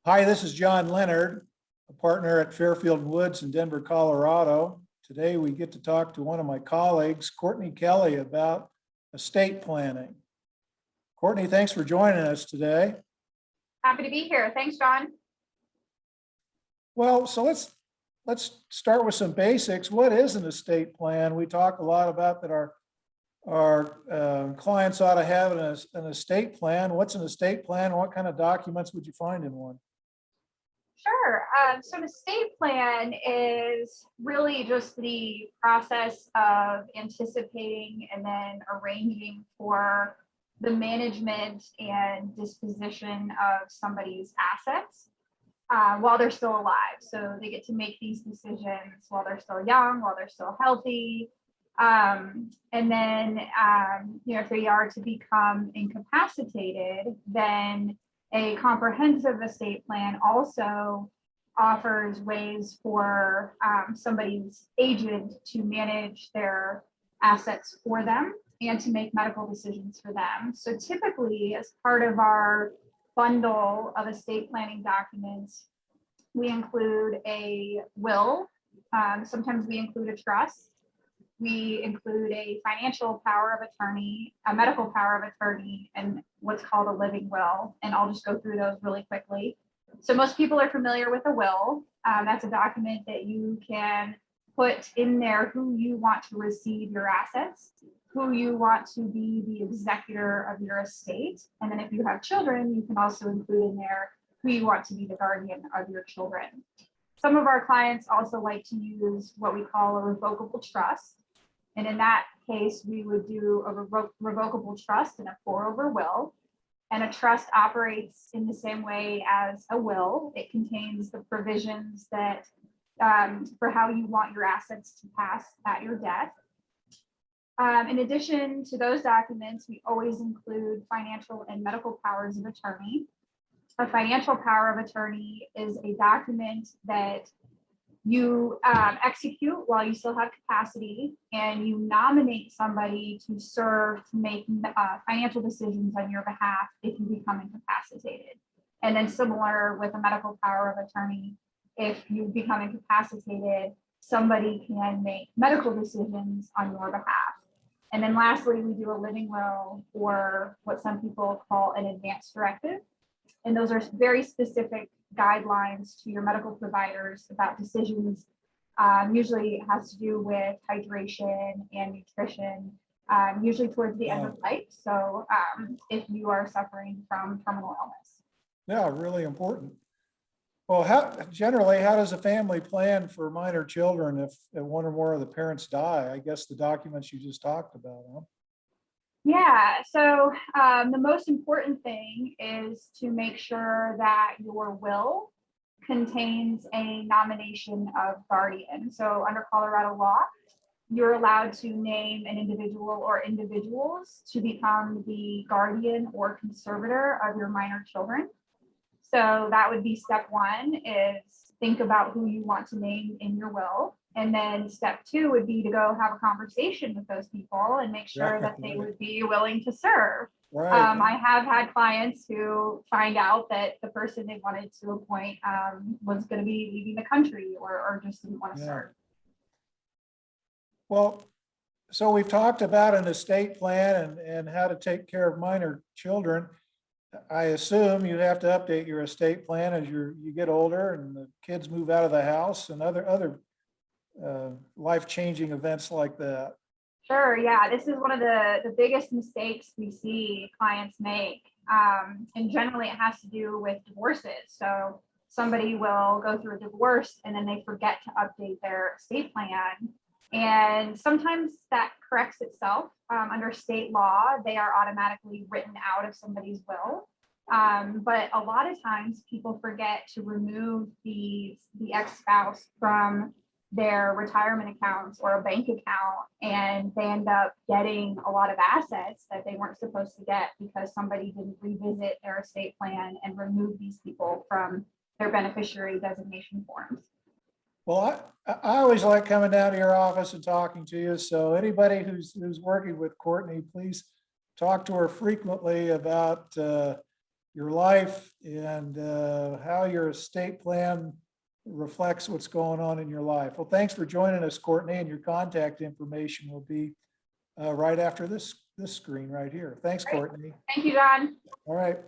Hi, this is John Leonard, a partner at Fairfield Woods in Denver, Colorado. Today, we get to talk to one of my colleagues, Courtney Kelly, about estate planning. Courtney, thanks for joining us today. Happy to be here. Thanks, John. Well, so let's start with some basics. What is an estate plan? We talk a lot about that our clients ought to have an estate plan. What's an estate plan? What kind of documents would you find in one? Sure. So an estate plan is really just the process of anticipating and then arranging for the management and disposition of somebody's assets while they're still alive. So they get to make these decisions while they're still young, while they're still healthy. And then, if they are to become incapacitated, then a comprehensive estate plan also offers ways for somebody's agent to manage their assets for them and to make medical decisions for them. So typically, as part of our bundle of estate planning documents, we include a will. Sometimes we include a trust. We include a financial power of attorney, a medical power of attorney, and what's called a living will. And I'll just go through those really quickly. So most people are familiar with a will. That's a document that you can put in there who you want to receive your assets, who you want to be the executor of your estate. And then if you have children, you can also include in there who you want to be the guardian of your children. Some of our clients also like to use what we call a revocable trust. And in that case, we would do a revocable trust and a pour-over will. And a trust operates in the same way as a will. It contains the provisions that for how you want your assets to pass at your death. In addition to those documents, we always include financial and medical powers of attorney. A financial power of attorney is a document that you execute while you still have capacity, and you nominate somebody to serve to make financial decisions on your behalf if you become incapacitated. And then similar with a medical power of attorney, if you become incapacitated, somebody can make medical decisions on your behalf. And then lastly, we do a living will, or what some people call an advance directive. And those are very specific guidelines to your medical providers about decisions. Usually it has to do with hydration and nutrition, usually towards the end of life. So if you are suffering from terminal illness. Yeah, really important. Well, how does a family plan for minor children if one or more of the parents die? I guess the documents you just talked about, huh? Yeah, so the most important thing is to make sure that your will contains a nomination of guardian. So under Colorado law, you're allowed to name an individual or individuals to become the guardian or conservator of your minor children. So that would be step one, is think about who you want to name in your will. And then step two would be to go have a conversation with those people and make sure that they would be willing to serve. Right. I have had clients who find out that the person they wanted to appoint was going to be leaving the country or just didn't want to serve. Well, so we've talked about an estate plan and how to take care of minor children. I assume you have to update your estate plan as you get older and the kids move out of the house and other life-changing events like that. Sure, yeah, this is one of the biggest mistakes we see clients make. And generally it has to do with divorces. So somebody will go through a divorce and then they forget to update their estate plan. And sometimes that corrects itself. Under state law, they are automatically written out of somebody's will. But a lot of times people forget to remove the ex-spouse from their retirement accounts or a bank account, and they end up getting a lot of assets that they weren't supposed to get because somebody didn't revisit their estate plan and remove these people from their beneficiary designation forms. Well, I always like coming down to your office and talking to you. So anybody who's working with Courtney, please talk to her frequently about your life and how your estate plan reflects what's going on in your life. Well, thanks for joining us, Courtney, and your contact information will be right after this screen right here. Thanks, Great. Courtney. Thank you, John. All right.